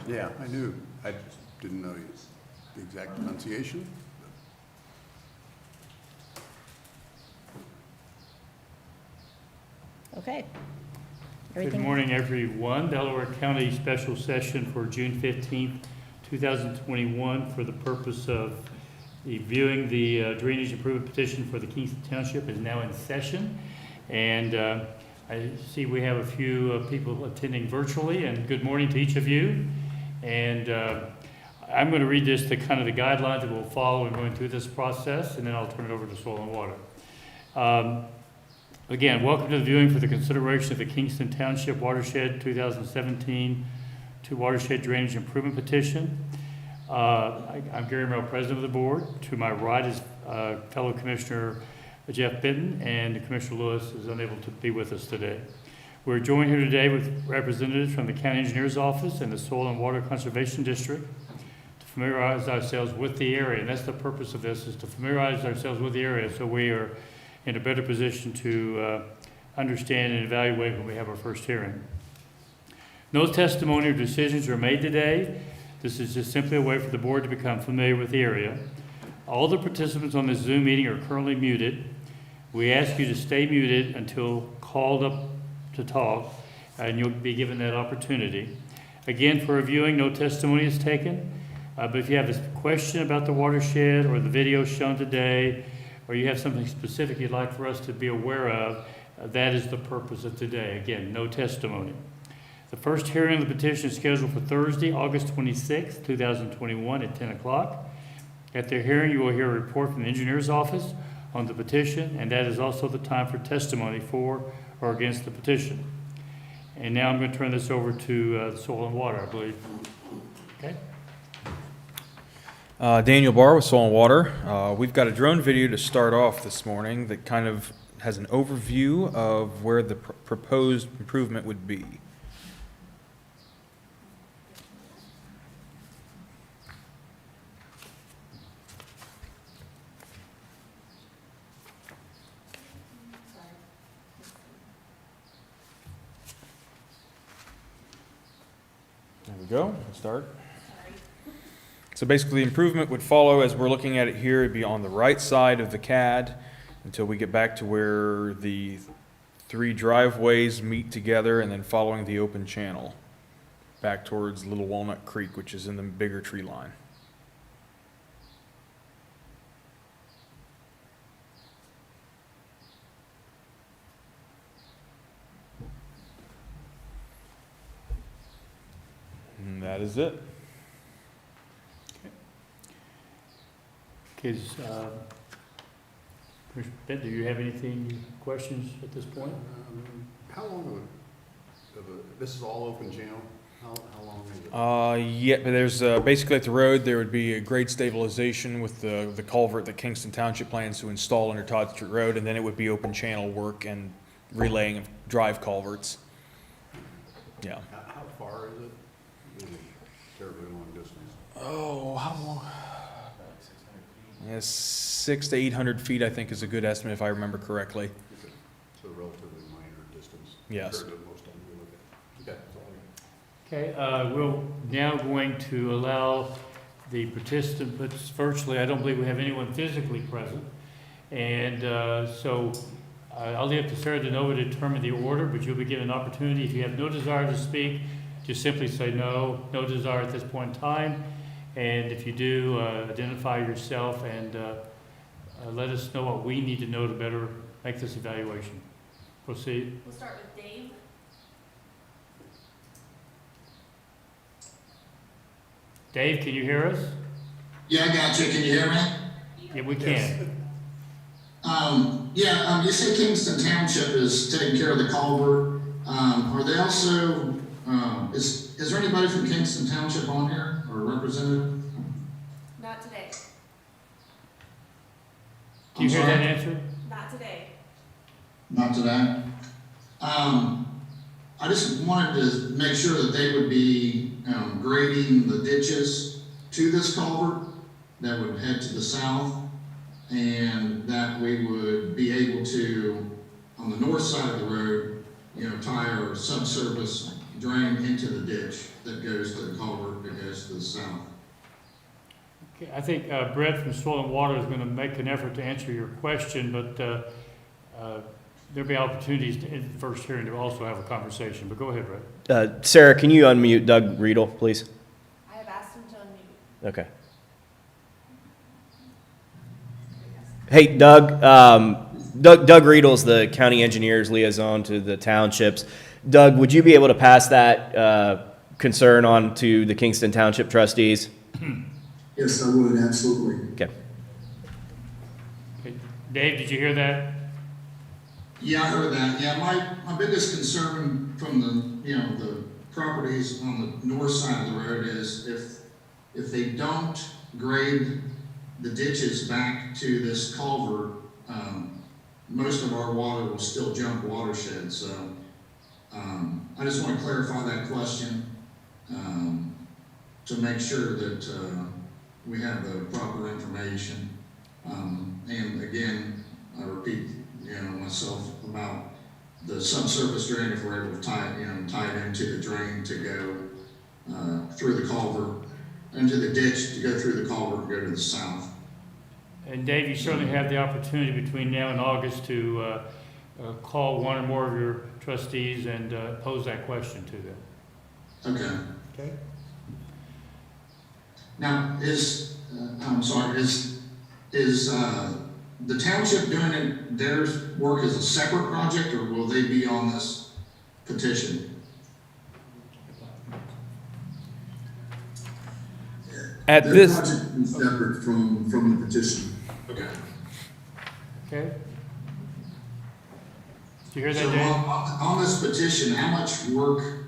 Yeah, I knew. I just didn't know the exact pronunciation. Okay. Good Everything. morning, everyone. Delaware County Special Session for June 15th, 2021 for the purpose of reviewing the drainage improvement petition for the Kingston Township is now in session. And I see we have a few people attending virtually, and good morning to each of you. And I'm going to read this, the kind of the guidelines that we'll follow in going through this process, and then I'll turn it over to Soil and Water. Again, welcome to the viewing for the consideration of the Kingston Township Watershed 2017 to Watershed Drainage Improvement Petition. I'm Gary Merrill, President of the Board. To my right is fellow Commissioner Jeff Benton, and Commissioner Lewis is unable to be with us today. We're joined here today with representatives from the County Engineer's Office and the Soil and Water Conservation District to familiarize ourselves with the area. And that's the purpose of this, is to familiarize ourselves with the area so we are in a better position to understand and evaluate when we have our first hearing. No testimony or decisions are made today. This is just simply a way for the board to become familiar with the area. All the participants on this Zoom meeting are currently muted. We ask you to stay muted until called up to talk, and you'll be given that opportunity. Again, for reviewing, no testimony is taken, but if you have a question about the watershed or the video shown today, or you have something specific you'd like for us to be aware of, that is the purpose of today. Again, no testimony. The first hearing of the petition is scheduled for Thursday, August 26, 2021 at 10 o'clock. At their hearing, you will hear a report from the engineer's office on the petition, and that is also the time for testimony for or against the petition. And now I'm going to turn this over to Soil and Water, I believe. Okay. Daniel Barr with Soil and Water. We've got a drone video to start off this morning that kind of has an overview of where the proposed improvement would be. There we go. Let's start. So basically, the improvement would follow, as we're looking at it here, it'd be on the right side of the CAD until we get back to where the three driveways meet together, and then following the open channel back towards Little Walnut Creek, which is in the bigger tree line. And that is it. Okay, Commissioner Bent, do you have anything, questions at this point? How long this is all open channel? How long is it? Yeah, but there's basically at the road there would be a grade stabilization with the culvert that Kingston Township plans to install under Todd Street Road, and then it would be open channel work and relaying of drive culverts. Yeah. How far is it? Is it terribly long distance? Oh, how long? Yeah, 600 to 800 feet, I think, is a good estimate if I remember correctly. So relatively minor distance. Yes. Compared to most of them we look at. Okay, that's all I got. Okay, we're now going to allow the participants virtually. I don't believe we have anyone physically present. And so I'll leave it to Sarah DeNova to determine the order, but you'll be given an opportunity. If you have no desire to speak, just simply say no desire at this point in time. And if you do, identify yourself and let us know what we need to know to better make this evaluation. Proceed. We'll start with Dave. Dave, can you hear us? Yeah, I got you. Can you hear me? Yeah, we can. You say Kingston Township is taking care of the culvert. Are they also, is there anybody from Kingston Township on here or representative? Not today. Do you hear that answer? Not today. Not today. I just wanted to make sure that they would be grading the ditches to this culvert that would head to the south, and that we would be able to, on the north side of the road, tie our subsurface drain into the ditch that goes to the culvert that goes to the south. Okay, I think Brett from Soil and Water is going to make an effort to answer your question, but there'll be opportunities in the first hearing to also have a conversation. But go ahead, Brett. Sarah, can you unmute Doug Riedel, please? I have asked him to unmute. Okay. Hey, Doug. Doug Riedel's the county engineer's liaison to the townships. Doug, would you be able to pass that concern on to the Kingston Township trustees? Yes, I would, absolutely. Okay. Okay. Dave, did you hear that? Yeah, I heard that. Yeah, my biggest concern from the properties on the north side of the road is if they don't grade the ditches back to this culvert, most of our water will still jump watershed. So I just want to clarify that question to make sure that we have the proper information. And again, I repeat, myself about the subsurface drain, if we're able to tie it into the drain to go through the culvert, into the ditch to go through the culvert and go to the south. And Dave, you certainly have the opportunity between now and August to call one or more of your trustees and pose that question to them. Okay. Okay. Now, I'm sorry, is the township doing their work as a separate project, or will they be on this petition? At Their this, project is separate from the petition. Okay. Okay. Did you hear So that, Dave? on this petition, how much work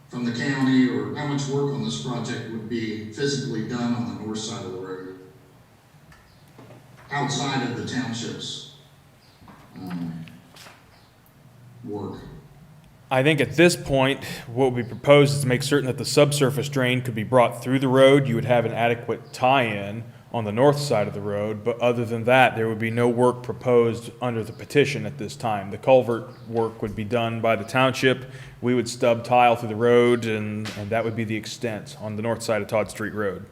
from the county, or how much work on this project would be physically done on the north side of the road? Outside of the township's work? I think at this point, what we propose is to make certain that the subsurface drain could be brought through the road. You would have an adequate tie-in on the north side of the road, but other than that, there would be no work proposed under the petition at this time. The culvert work would be done by the township. We would stub tile through the road, and that would be the extent on the north side of Todd Street Road.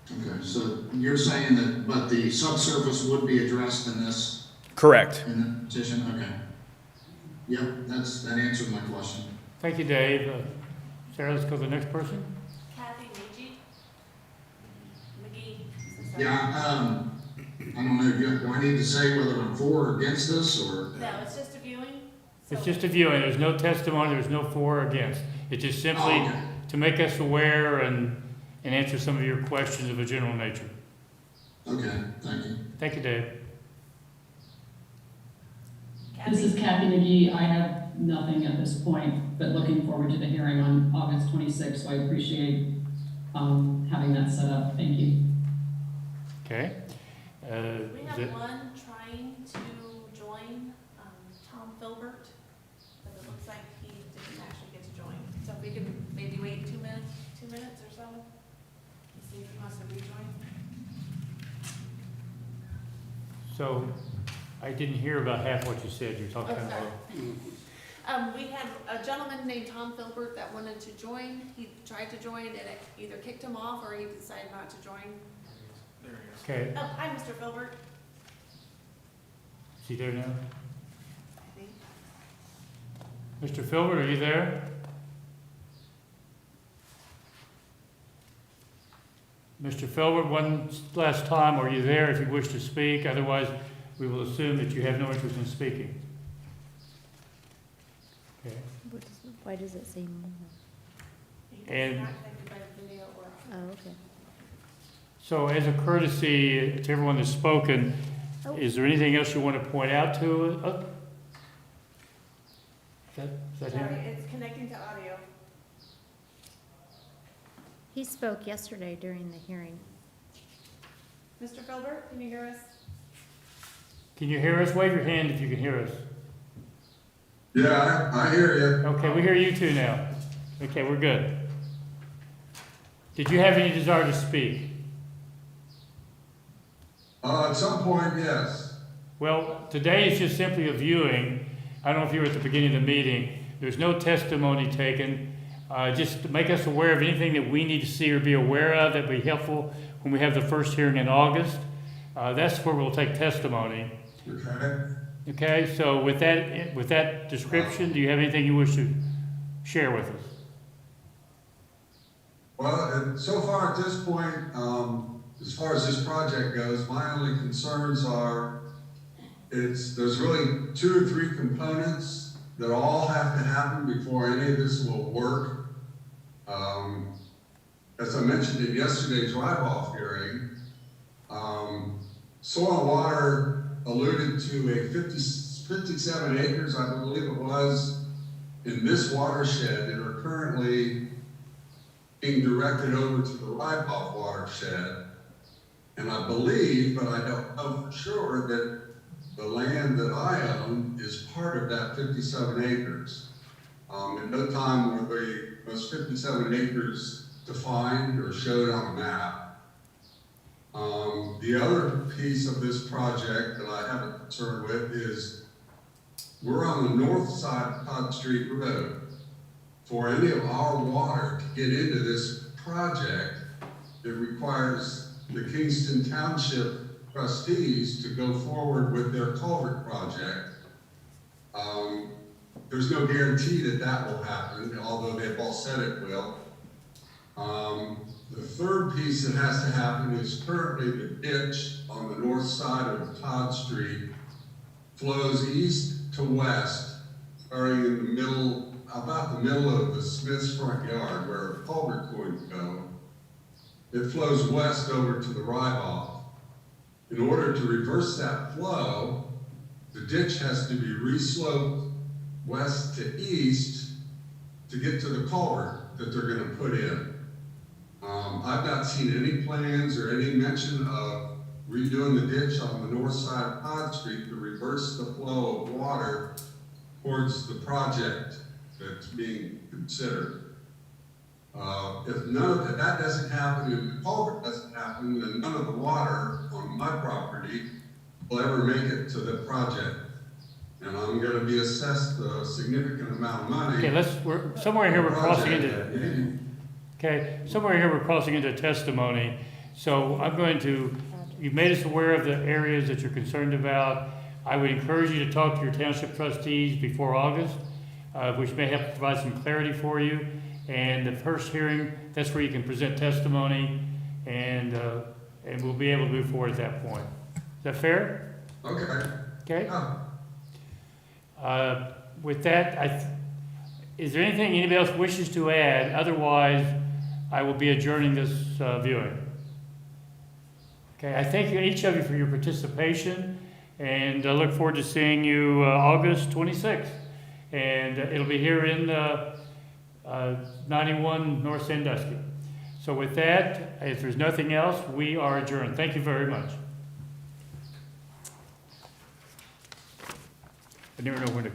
Okay, so you're saying that, but the subsurface would be addressed in this, Correct. in the petition? Okay. Yep, that answered my question. Thank you, Dave. Sarah, let's go to the next person. Kathy McGee. Sorry. Yeah, I don't know, do I need to say whether I'm for or against this, or? No, it's just a viewing. It's So- just a viewing. There's no testimony. There's no for or against. It's just simply Oh, okay. to make us aware and answer some of your questions of a general nature. Okay, thank you. Thank you, Dave. This is Kathy McGee. I have nothing at this point, but looking forward to the hearing on August 26th, so I appreciate having that set up. Thank you. Okay. We Is have it- one trying to join, Tom Filbert, but it looks like he didn't actually get to join. So if we can maybe wait 2 minutes or so, and see if he wants to rejoin. So I didn't hear about half what you said. You're talking Oh, about. sorry. We had a gentleman named Tom Filbert that wanted to join. He tried to join and it either kicked him off or he decided not to join. Okay. Oh, hi, Mr. Filbert. Is he there now? I think. Mr. Filbert, are you there? Mr. Filbert, one last time, are you there if you wish to speak? Otherwise, we will assume that you have no interest in speaking. Okay. Why does it say more? He's And- not connected by video or. Oh, okay. So as a courtesy to everyone that's spoken, Oh. is there anything else you want to point out to us? Is that Sorry, him? it's connecting to audio. He spoke yesterday during the hearing. Mr. Filbert, can you hear us? Can you hear us? Wave your hand if you can hear us. Yeah, I hear you. Okay, we hear you too now. Okay, we're good. Did you have any desire to speak? At some point, yes. Well, today is just simply a viewing. I don't know if you were at the beginning of the meeting, There's no testimony taken. Just to make us aware of anything that we need to see or be aware of that'd be helpful when we have the first hearing in August. That's where we'll take testimony. Okay. Okay, so with that description, do you have anything you wish to share with us? Well, so far at this point, as far as this project goes, my only concerns are there's really 2 or 3 components that all have to happen before any of this will work. As I mentioned in yesterday's drive-off hearing, Soil and Water alluded to a 57 acres, I believe it was, in this watershed that are currently being directed over to the Ripoff watershed. And I believe, but I don't know for sure, that the land that I own is part of that 57 acres. At no time were those 57 acres defined or showed on a map. The other piece of this project that I have a concern with is we're on the north side of Todd Street Road. For any of our water to get into this project, it requires the Kingston Township trustees to go forward with their culvert project. There's no guarantee that that will happen, although they've all said it will. The third piece that has to happen is currently the ditch on the north side of Todd Street flows east to west, starting in the middle, about the middle of the Smith's front yard where the culvert going to go. It flows west over to the Ripoff. In order to reverse that flow, the ditch has to be resloped west to east to get to the culvert that they're going to put in. I've not seen any plans or any mention of redoing the ditch on the north side of Todd Street to reverse the flow of water towards the project that's being considered. If none of that doesn't happen, if the culvert doesn't happen, then none of the water on my property will ever make it to the project. And I'm gonna be assessed a significant amount of money. Okay, somewhere here we're crossing into, okay, somewhere here we're crossing into testimony. So you've made us aware of the areas that you're concerned about. I would encourage you to talk to your township trustees before August, which may help provide some clarity for you. And the first hearing, that's where you can present testimony, and we'll be able to move forward at that point. Is that fair? Okay. Okay? Yeah. With that, is there anything anybody else wishes to add? Otherwise, I will be adjourning this viewing. Okay, I thank each of you for your participation, and I look forward to seeing you August 26th. And it'll be here in 91 North Sandusky. So with that, if there's nothing else, we are adjourned. Thank you very much. I never know when to